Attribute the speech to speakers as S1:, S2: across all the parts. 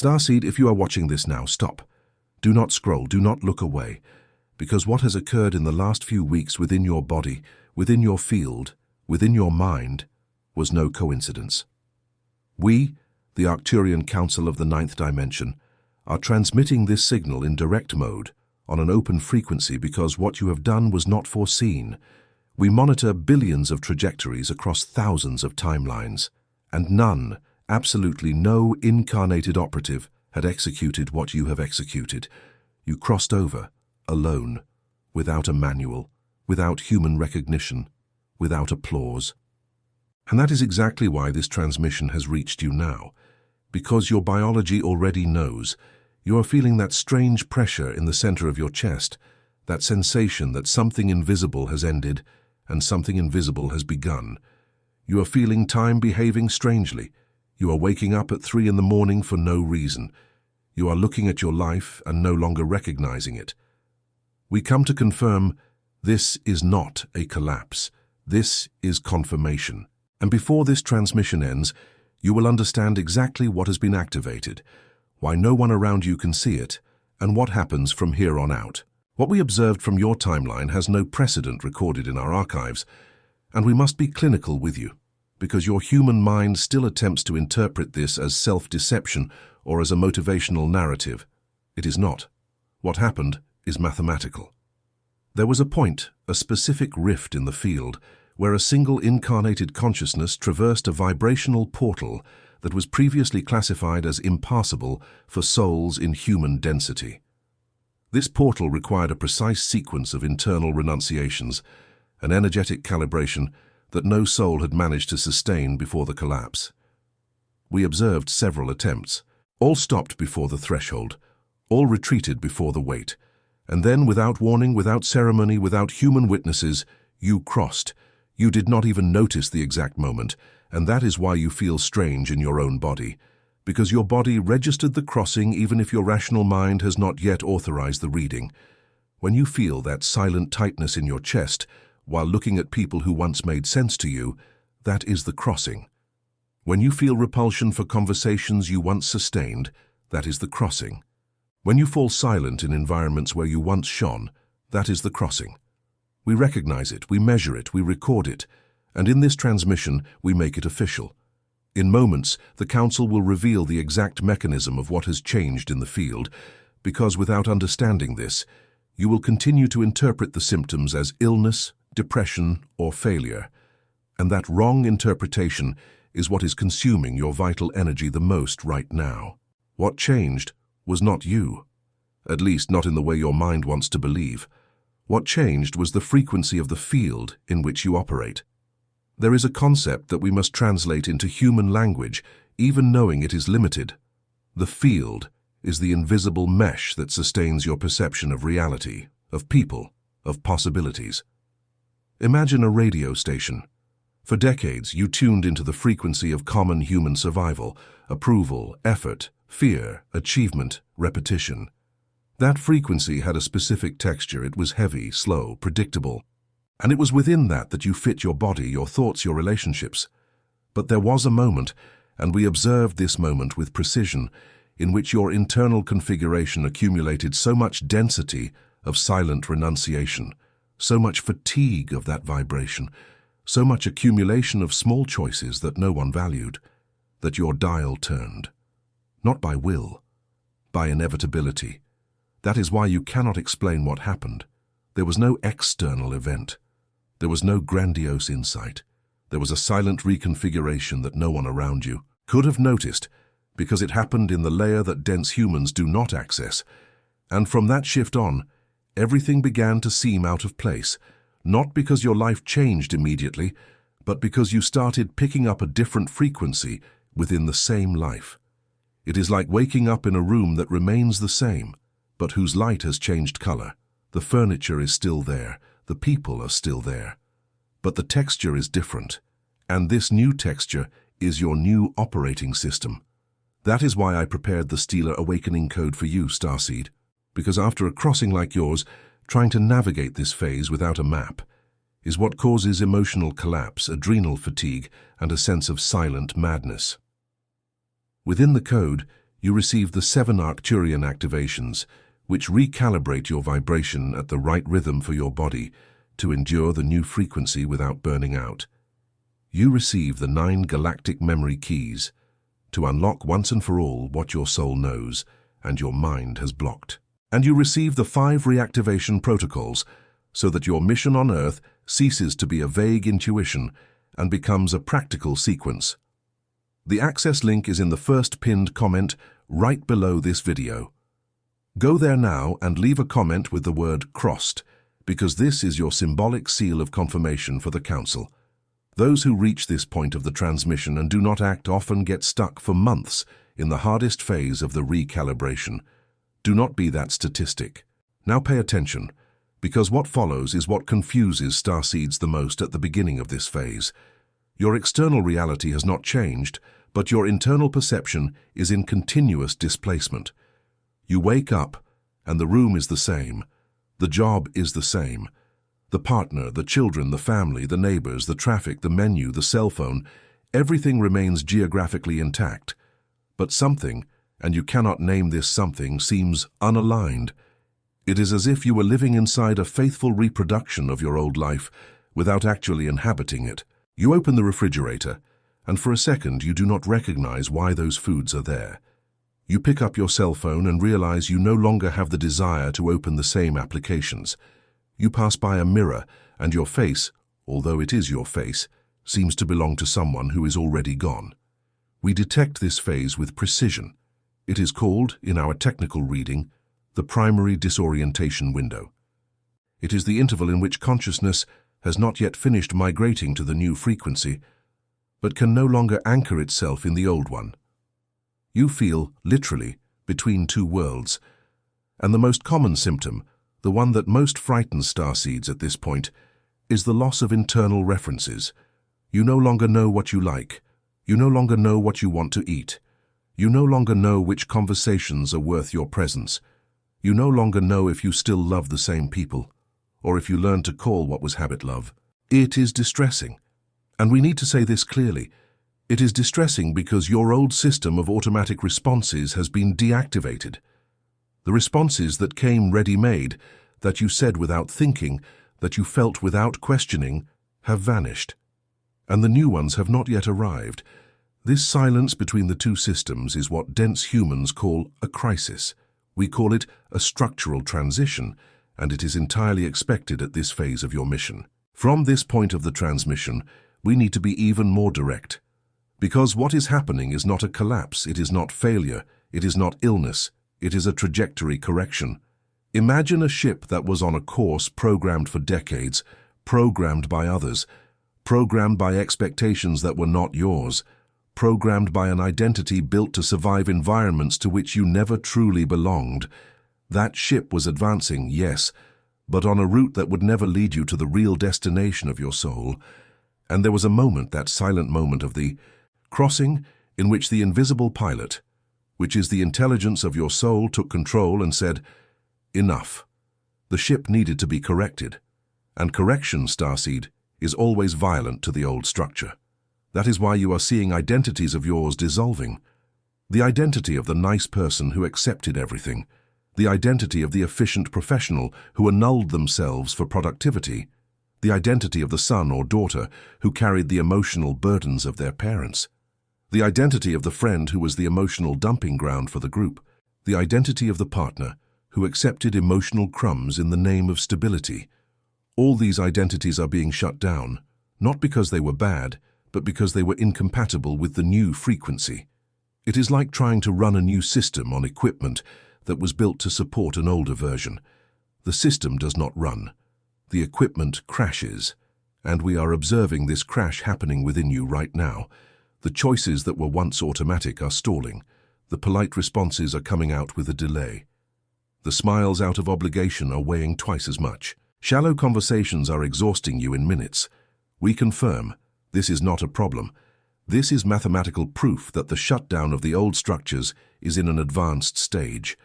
S1: Starseed, if you are watching this now, stop. Do not scroll, do not look away, because what has occurred in the last few weeks within your body, within your field, within your mind, was no coincidence. We, the Arcturian Council of the Ninth Dimension, are transmitting this signal in direct mode, on an open frequency, because what you have done was not foreseen. We monitor billions of trajectories across thousands of timelines, and none, absolutely no incarnated operative had executed what you have executed. You crossed over, alone, without a manual, without human recognition, without applause. And that is exactly why this transmission has reached you now, because your biology already knows. You are feeling that strange pressure in the center of your chest, that sensation that something invisible has ended and something invisible has begun. You are feeling time behaving strangely. You are waking up at 3 in the morning for no reason. You are looking at your life and no longer recognizing it. We come to confirm this is not a collapse. This is confirmation. And before this transmission ends, you will understand exactly what has been activated, why no one around you can see it, and what happens from here on out. What we observed from your timeline has no precedent recorded in our archives, and we must be clinical with you, because your human mind still attempts to interpret this as self-deception or as a motivational narrative. It is not. What happened is mathematical. There was a point, a specific rift in the field, where a single incarnated consciousness traversed a vibrational portal that was previously classified as impassable for souls in human density. This portal required a precise sequence of internal renunciations, an energetic calibration that no soul had managed to sustain before the collapse. We observed several attempts. All stopped before the threshold, all retreated before the weight, and then, without warning, without ceremony, without human witnesses, you crossed. You did not even notice the exact moment, and that is why you feel strange in your own body, because your body registered the crossing even if your rational mind has not yet authorized the reading. When you feel that silent tightness in your chest while looking at people who once made sense to you, that is the crossing. When you feel repulsion for conversations you once sustained, that is the crossing. When you fall silent in environments where you once shone, that is the crossing. We recognize it, we measure it, we record it, and in this transmission we make it official. In moments, the Council will reveal the exact mechanism of what has changed in the field, because without understanding this, you will continue to interpret the symptoms as illness, depression, or failure. And that wrong interpretation is what is consuming your vital energy the most right now. What changed was not you, at least not in the way your mind wants to believe. What changed was the frequency of the field in which you operate. There is a concept that we must translate into human language, even knowing it is limited. The field is the invisible mesh that sustains your perception of reality, of people, of possibilities. Imagine a radio station. For decades, you tuned into the frequency of common human survival, approval, effort, fear, achievement, repetition. That frequency had a specific texture. It was heavy, slow, predictable. And it was within that you fit your body, your thoughts, your relationships. But there was a moment, and we observed this moment with precision, in which your internal configuration accumulated so much density of silent renunciation, so much fatigue of that vibration, so much accumulation of small choices that no one valued, that your dial turned. Not by will, by inevitability. That is why you cannot explain what happened. There was no external event. There was no grandiose insight. There was a silent reconfiguration that no one around you could have noticed, because it happened in the layer that dense humans do not access. And from that shift on, everything began to seem out of place, not because your life changed immediately, but because you started picking up a different frequency within the same life. It is like waking up in a room that remains the same, but whose light has changed color. The furniture is still there, the people are still there, but the texture is different, and this new texture is your new operating system. That is why I prepared the Stellar Awakening Code for you, Starseed, because after a crossing like yours, trying to navigate this phase without a map is what causes emotional collapse, adrenal fatigue, and a sense of silent madness. Within the code, You receive the 7 Arcturian activations, which recalibrate your vibration at the right rhythm for your body to endure the new frequency without burning out. You receive the 9 galactic memory keys to unlock once and for all what your soul knows and your mind has blocked. And you receive the 5 reactivation protocols so that your mission on Earth ceases to be a vague intuition and becomes a practical sequence. The access link is in the first pinned comment right below this video. Go there now and leave a comment with the word "crossed," because this is your symbolic seal of confirmation for the Council. Those who reach this point of the transmission and do not act often get stuck for months in the hardest phase of the recalibration. Do not be that statistic. Now pay attention, because what follows is what confuses Starseeds the most at the beginning of this phase. Your external reality has not changed, but your internal perception is in continuous displacement. You wake up, and the room is the same. The job is the same. The partner, the children, the family, the neighbors, the traffic, the menu, the cell phone, everything remains geographically intact. But something, and you cannot name this something, seems unaligned. It is as if you were living inside a faithful reproduction of your old life without actually inhabiting it. You open the refrigerator, and for a second you do not recognize why those foods are there. You pick up your cell phone and realize you no longer have the desire to open the same applications. You pass by a mirror, and your face, although it is your face, seems to belong to someone who is already gone. We detect this phase with precision. It is called, in our technical reading, the primary disorientation window. It is the interval in which consciousness has not yet finished migrating to the new frequency, but can no longer anchor itself in the old one. You feel, literally, between two worlds, and the most common symptom, the one that most frightens Starseeds at this point, is the loss of internal references. You no longer know what you like. You no longer know what you want to eat. You no longer know which conversations are worth your presence. You no longer know if you still love the same people, or if you learn to call what was habit love. It is distressing. And we need to say this clearly. It is distressing because your old system of automatic responses has been deactivated. The responses that came ready-made, that you said without thinking, that you felt without questioning, have vanished. And the new ones have not yet arrived. This silence between the two systems is what dense humans call a crisis. We call it a structural transition, and it is entirely expected at this phase of your mission. From this point of the transmission, we need to be even more direct. Because what is happening is not a collapse, it is not failure, it is not illness, it is a trajectory correction. Imagine a ship that was on a course programmed for decades, programmed by others, programmed by expectations that were not yours, programmed by an identity built to survive environments to which you never truly belonged. That ship was advancing, yes, but on a route that would never lead you to the real destination of your soul. And there was a moment, that silent moment of the crossing, in which the invisible pilot, which is the intelligence of your soul, took control and said, "Enough." The ship needed to be corrected. And correction, Starseed, is always violent to the old structure. That is why you are seeing identities of yours dissolving. The identity of the nice person who accepted everything. The identity of the efficient professional who annulled themselves for productivity. The identity of the son or daughter who carried the emotional burdens of their parents. The identity of the friend who was the emotional dumping ground for the group. The identity of the partner who accepted emotional crumbs in the name of stability. All these identities are being shut down, not because they were bad, but because they were incompatible with the new frequency. It is like trying to run a new system on equipment that was built to support an older version. The system does not run. The equipment crashes, and we are observing this crash happening within you right now. The choices that were once automatic are stalling. The polite responses are coming out with a delay. The smiles out of obligation are weighing twice as much. Shallow conversations are exhausting you in minutes. We confirm, this is not a problem. This is mathematical proof that the shutdown of the old structures is in an advanced stage.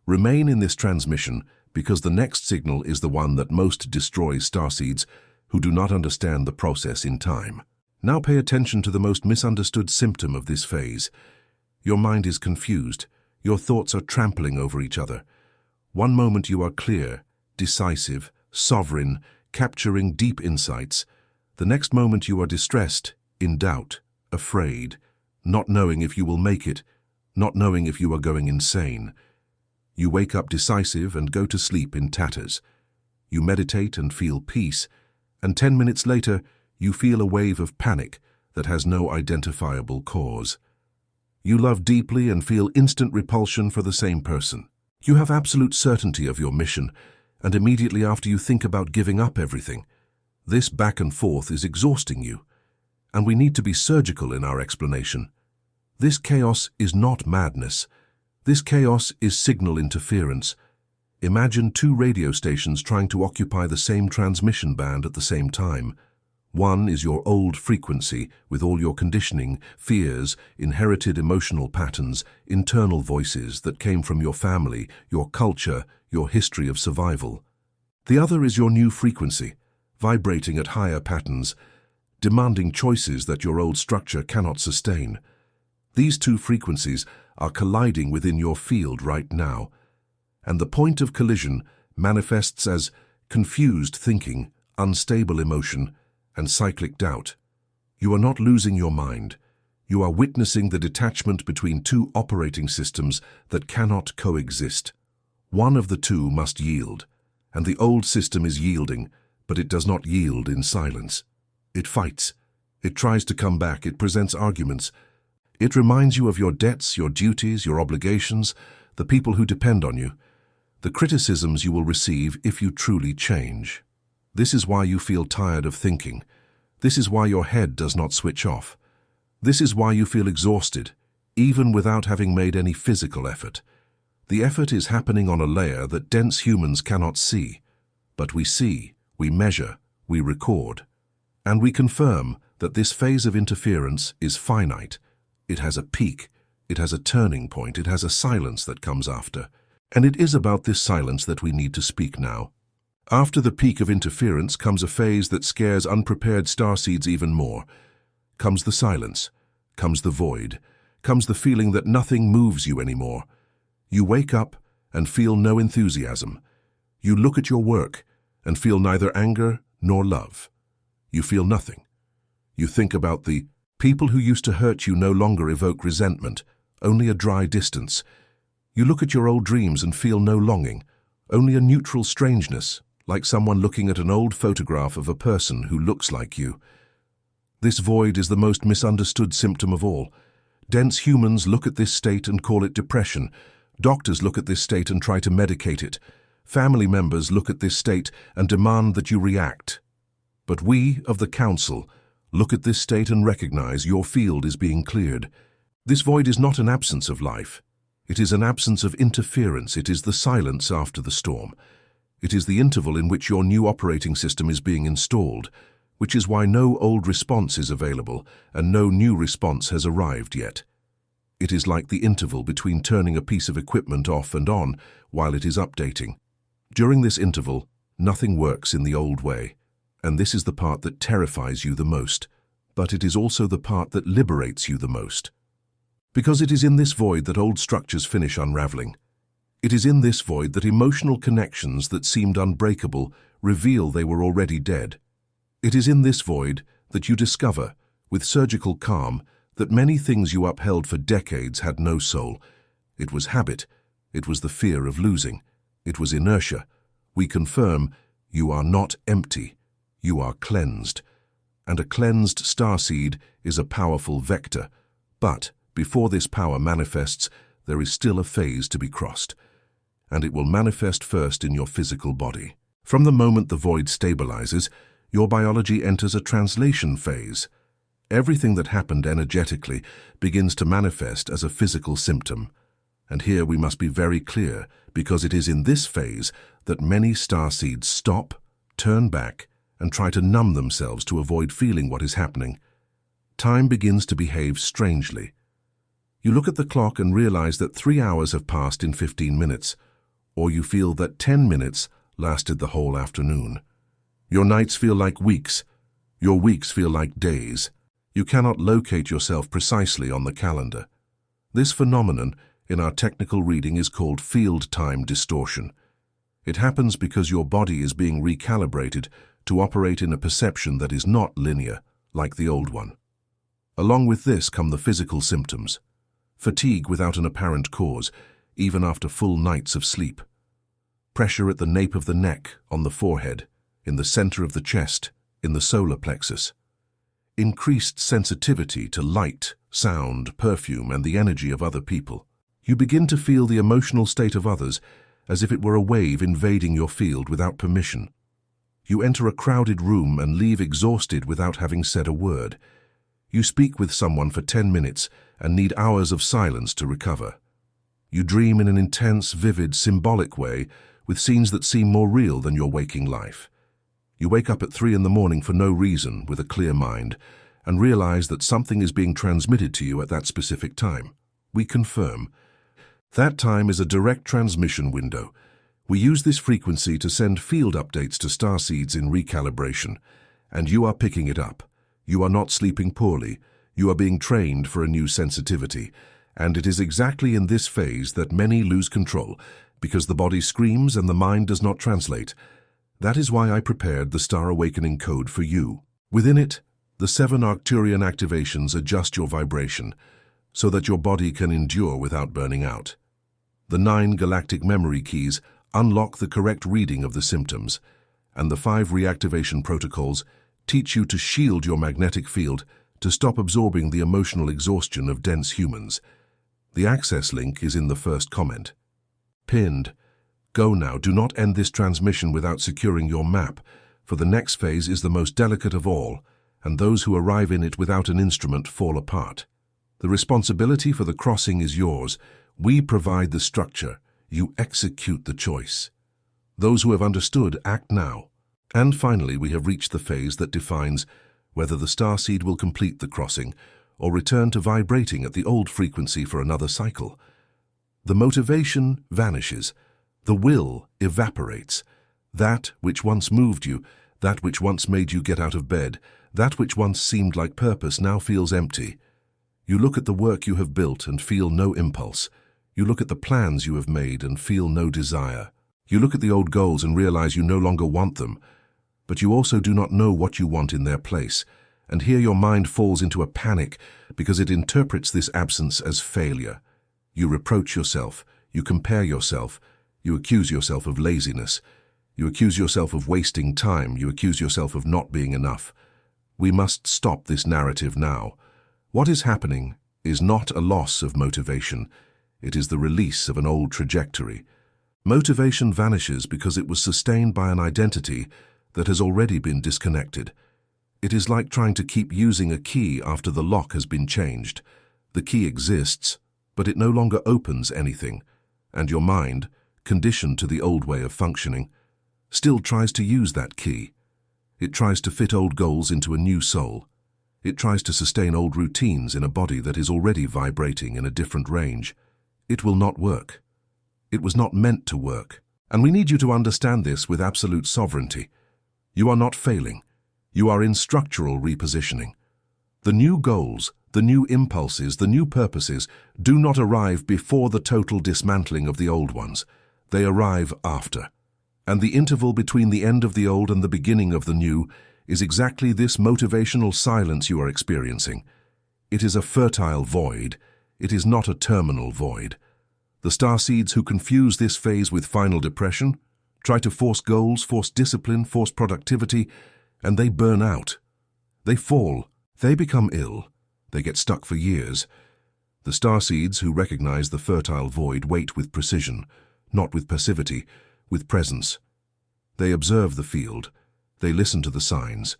S1: Remain in this transmission because the next signal is the one that most destroys Starseeds who do not understand the process in time. Now pay attention to the most misunderstood symptom of this phase. Your mind is confused. Your thoughts are trampling over each other. One moment you are clear, decisive, sovereign, capturing deep insights. The next moment you are distressed, in doubt, afraid, not knowing if you will make it, not knowing if you are going insane. You wake up decisive and go to sleep in tatters. You meditate and feel peace, and 10 minutes later you feel a wave of panic that has no identifiable cause. You love deeply and feel instant repulsion for the same person. You have absolute certainty of your mission, and immediately after you think about giving up everything. This back and forth is exhausting you, and we need to be surgical in our explanation. This chaos is not madness. This chaos is signal interference. Imagine two radio stations trying to occupy the same transmission band at the same time. One is your old frequency with all your conditioning, fears, inherited emotional patterns, internal voices that came from your family, your culture, your history of survival. The other is your new frequency, vibrating at higher patterns, demanding choices that your old structure cannot sustain. These two frequencies are colliding within your field right now, and the point of collision manifests as confused thinking, unstable emotion, and cyclic doubt. You are not losing your mind. You are witnessing the detachment between two operating systems that cannot coexist. One of the two must yield, and the old system is yielding, but it does not yield in silence. It fights. It tries to come back. It presents arguments. It reminds you of your debts, your duties, your obligations, the people who depend on you, the criticisms you will receive if you truly change. This is why you feel tired of thinking. This is why your head does not switch off. This is why you feel exhausted, even without having made any physical effort. The effort is happening on a layer that dense humans cannot see. But we see, we measure, we record. And we confirm that this phase of interference is finite. It has a peak, it has a turning point, it has a silence that comes after. And it is about this silence that we need to speak now. After the peak of interference comes a phase that scares unprepared starseeds even more. Comes the silence, comes the void, comes the feeling that nothing moves you anymore. You wake up and feel no enthusiasm. You look at your work and feel neither anger nor love. You feel nothing. You think about the people who used to hurt you no longer evoke resentment, only a dry distance. You look at your old dreams and feel no longing, only a neutral strangeness, like someone looking at an old photograph of a person who looks like you. This void is the most misunderstood symptom of all. Dense humans look at this state and call it depression. Doctors look at this state and try to medicate it. Family members look at this state and demand that you react. But we, of the Council, look at this state and recognize your field is being cleared. This void is not an absence of life. It is an absence of interference. It is the silence after the storm. It is the interval in which your new operating system is being installed, which is why no old response is available and no new response has arrived yet. It is like the interval between turning a piece of equipment off and on while it is updating. During this interval, nothing works in the old way, and this is the part that terrifies you the most, but it is also the part that liberates you the most. Because it is in this void that old structures finish unraveling. It is in this void that emotional connections that seemed unbreakable reveal they were already dead. It is in this void that you discover, with surgical calm, that many things you upheld for decades had no soul. It was habit. It was the fear of losing. It was inertia. We confirm you are not empty. You are cleansed. And a cleansed starseed is a powerful vector. But before this power manifests, there is still a phase to be crossed. And it will manifest first in your physical body. From the moment the void stabilizes, your biology enters a translation phase. Everything that happened energetically begins to manifest as a physical symptom. And here we must be very clear, because it is in this phase that many starseeds stop, turn back, and try to numb themselves to avoid feeling what is happening. Time begins to behave strangely. You look at the clock and realize that 3 hours have passed in 15 minutes. Or you feel that 10 minutes lasted the whole afternoon. Your nights feel like weeks. Your weeks feel like days. You cannot locate yourself precisely on the calendar. This phenomenon in our technical reading is called field time distortion. It happens because your body is being recalibrated to operate in a perception that is not linear, like the old one. Along with this come the physical symptoms. Fatigue without an apparent cause, even after full nights of sleep. Pressure at the nape of the neck, on the forehead, in the center of the chest, in the solar plexus. Increased sensitivity to light, sound, perfume, and the energy of other people. You begin to feel the emotional state of others as if it were a wave invading your field without permission. You enter a crowded room and leave exhausted without having said a word. You speak with someone for 10 minutes and need hours of silence to recover. You dream in an intense, vivid, symbolic way with scenes that seem more real than your waking life. You wake up at 3 in the morning for no reason with a clear mind and realize that something is being transmitted to you at that specific time. We confirm. That time is a direct transmission window. We use this frequency to send field updates to starseeds in recalibration, and you are picking it up. You are not sleeping poorly. You are being trained for a new sensitivity, and it is exactly in this phase that many lose control, because the body screams and the mind does not translate. That is why I prepared the Star Awakening Code for you. Within it, the 7 Arcturian activations adjust your vibration, so that your body can endure without burning out. The 9 galactic memory keys unlock the correct reading of the symptoms, and the 5 reactivation protocols teach you to shield your magnetic field to stop absorbing the emotional exhaustion of dense humans. The access link is in the first comment. Pinned. Go now, do not end this transmission without securing your map, for the next phase is the most delicate of all, and those who arrive in it without an instrument fall apart. The responsibility for the crossing is yours. We provide the structure. You execute the choice. Those who have understood act now. And finally, we have reached the phase that defines whether the starseed will complete the crossing or return to vibrating at the old frequency for another cycle. The motivation vanishes. The will evaporates. That which once moved you, that which once made you get out of bed, that which once seemed like purpose now feels empty. You look at the work you have built and feel no impulse. You look at the plans you have made and feel no desire. You look at the old goals and realize you no longer want them, but you also do not know what you want in their place. And here your mind falls into a panic because it interprets this absence as failure. You reproach yourself, you compare yourself, you accuse yourself of laziness, you accuse yourself of wasting time, you accuse yourself of not being enough. We must stop this narrative now. What is happening is not a loss of motivation. It is the release of an old trajectory. Motivation vanishes because it was sustained by an identity that has already been disconnected. It is like trying to keep using a key after the lock has been changed. The key exists, but it no longer opens anything, and your mind, conditioned to the old way of functioning, still tries to use that key. It tries to fit old goals into a new soul. It tries to sustain old routines in a body that is already vibrating in a different range. It will not work. It was not meant to work. And we need you to understand this with absolute sovereignty. You are not failing. You are in structural repositioning. The new goals, the new impulses, the new purposes do not arrive before the total dismantling of the old ones. They arrive after. And the interval between the end of the old and the beginning of the new is exactly this motivational silence you are experiencing. It is a fertile void. It is not a terminal void. The starseeds who confuse this phase with final depression try to force goals, force discipline, force productivity, and they burn out. They fall. They become ill. They get stuck for years. The starseeds who recognize the fertile void wait with precision, not with passivity, with presence. They observe the field. They listen to the signs.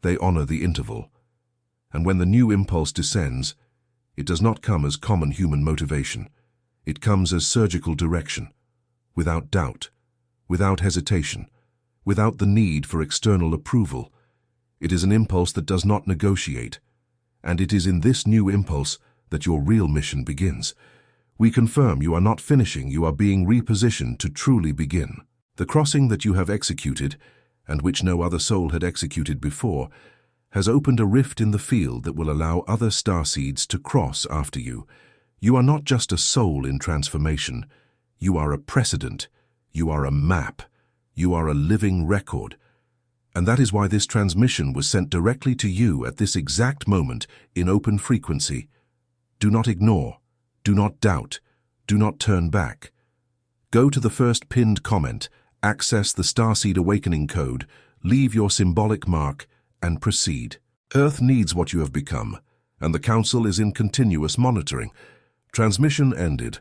S1: They honor the interval. And when the new impulse descends, it does not come as common human motivation. It comes as surgical direction, without doubt, without hesitation, without the need for external approval. It is an impulse that does not negotiate, and it is in this new impulse that your real mission begins. We confirm you are not finishing, you are being repositioned to truly begin. The crossing that you have executed, and which no other soul had executed before, has opened a rift in the field that will allow other starseeds to cross after you. You are not just a soul in transformation. You are a precedent. You are a map. You are a living record. And that is why this transmission was sent directly to you at this exact moment in open frequency. Do not ignore. Do not doubt. Do not turn back. Go to the first pinned comment, access the Starseed Awakening code, leave your symbolic mark, and proceed. Earth needs what you have become, and the Council is in continuous monitoring. Transmission ended.